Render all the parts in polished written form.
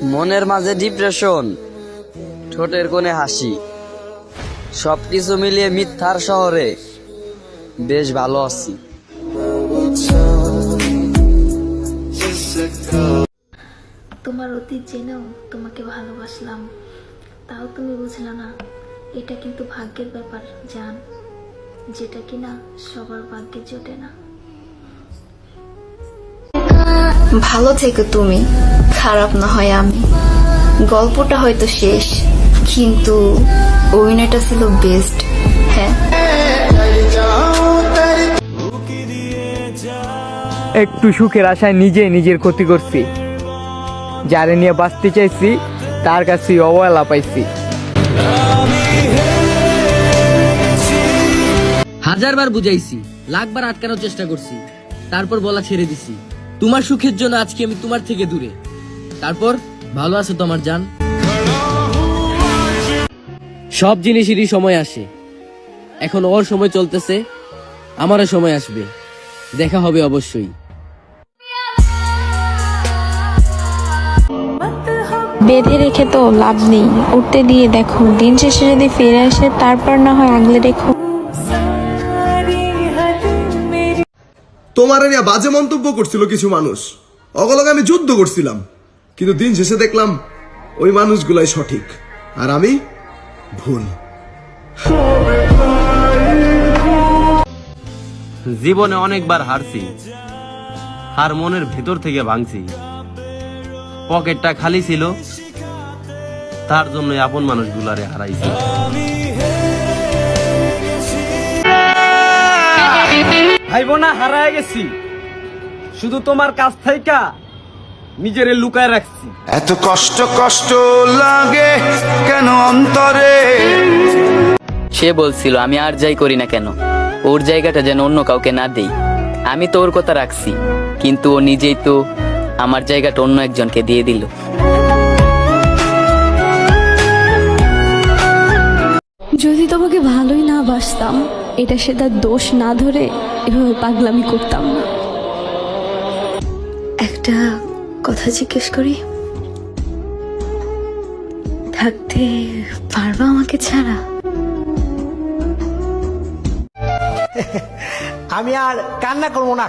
মনের মাঝে ডিপ্রেশন, ঠোঁটের কোণে হাসি, সবকিছু মিলিয়ে মিথ্যার শহরে বেশ ভালো আছি। তোমার অতীত জেনেও তোমাকে ভালোবাসলাম, তাও তুমি বুঝলে না। এটা কিন্তু ভাগ্যের ব্যাপার জান, যেটা কিনা সবার ভাগ্যে জোটে না। ভালো থেকো তুমি, খারাপ না হয় আমি। গল্পটা হয়তো শেষ, কিন্তু অভিনয়টা ছিল বেস্ট। হ্যাঁ, একটু সুখের আশায় নিজে নিজের ক্ষতি করছি, যারে নিয়ে বাঁচতে চাইছি তার কাছে অবহেলা পাইছি। হাজারবার বুঝাইছি, লাখবার আটকানোর চেষ্টা করছি, তারপর বলা ছেড়ে দিছি। তোমার সুখের জন্য আজকে আমি তোমার থেকে দূরে, তারপর ভালো আছো তো আমার জান। সব জিনিসেরই সময় আসে, এখন ওর সময় চলতেছে, আমারও সময় আসবে, দেখা হবে অবশ্যই। বেঁধে রেখে তো লাভ নেই, উঠতে দিয়ে দেখো। দিন শেষে যদি ফিরে আসে তারপর না হয় আগলে রেখো। তোমার নিয়ে বাজে মন্তব্য করছিল কিছু মানুষ, অগলগে আমি যুদ্ধ করছিলাম, কিন্তু দিন শেষে দেখলাম ওই মানুষগুলাই সঠিক আর আমি ভুল। জীবনে অনেকবার হারছি, হার মনের ভেতর থেকে ভাঙছি। পকেটটা খালি ছিল, তার জন্য আপন মানুষগুলারে হারাইছি। ভাই বোনা হারায় গেছি, শুধু তোমার কাছ থেকে নিজেরে লুকায় রাখছি। এত কষ্ট কষ্ট লাগে কেন অন্তরে। সে বলছিল আমি আর যাই করি না কেন, ওর জায়গাটা যেন অন্য কাউকে না দেই। আমি তো ওর কথা রাখছি, কিন্তু ও নিজেই তো আমার জায়গাটা অন্য একজনকে দিয়ে দিল। যদি তোমাকে ভালোই না বাসতাম, এটা সেটা দোষ না ধরে এভাবে পাগলামি করতাম না। একটা কথা জিজ্ঞেস করি, থাকতে পারবা আমাকে ছাড়া? আমি আর কান্না করবো না,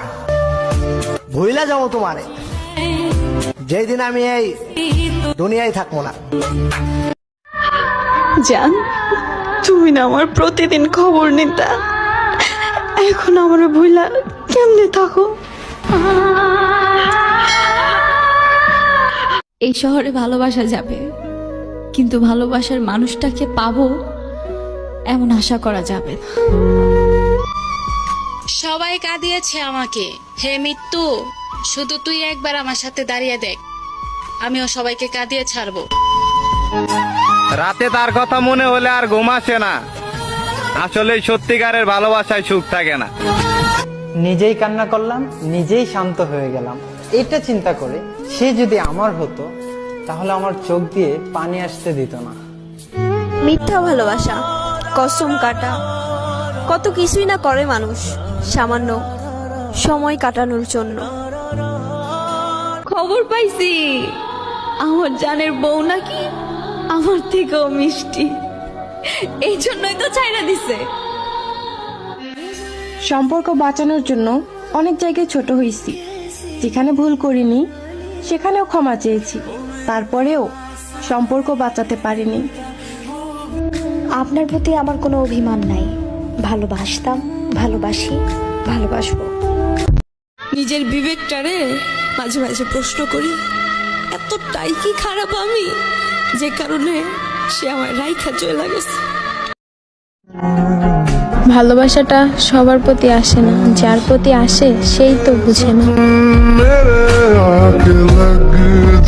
ভুইলা যাবো তোমারে, যেদিন আমি এই দুনিয়ায় থাকবো না। জান, তুমি না আমার প্রতিদিন খবর নিতা, এখন আমার ভুলা কেমনে থাকো? এই শহরে ভালোবাসা যাবে, কিন্তু ভালোবাসার মানুষটাকে পাবো এমন আশা করা যাবে না। সবাই কাঁদিয়েছে আমাকে, হে মৃত্যু শুধু তুই একবার আমার সাথে দাঁড়িয়ে দেখ, আমিও সবাইকে কাঁদিয়ে ছাড়বো। রাতে তার কথা মনে হলে আর ঘুম আসে না, আসলে সত্যিকারের ভালোবাসায় সুখ থাকে না। নিজেই কান্না করলাম, নিজেই শান্ত হয়ে গেলাম। এটা চিন্তা করে সে যদি আমার হতো তাহলে আমার চোখ দিয়ে পানি আসতে দিত না। মিথ্যা ভালোবাসা, কসম কাটা, কত কিছুই না করে মানুষ সামান্য সময় কাটানোর জন্য। খবর পাইছি আমার জানের বউ নাকি আমার থেকেও মিষ্টি, এই জন্যই তো চাইনা দিছে। সম্পর্ক বাঁচানোর জন্য অনেক জায়গায় ছোট হয়েছি, যেখানে ভুল করিনি সেখানেও ক্ষমা চেয়েছি, তারপরেও সম্পর্ক বাঁচাতে পারিনি। আপনার প্রতি আমার কোনো অভিমান নাই, ভালোবাসতাম, ভালোবাসি, ভালোবাসবো। নিজের বিবেকটারে মাঝে মাঝে প্রশ্ন করি, এতটাই কি খারাপ আমি যে কারণে সে আমার রাইখা চলে গেছে। ভালোবাসাটা সবার প্রতি আসে না, যার প্রতি আসে সেই তো বুঝে না।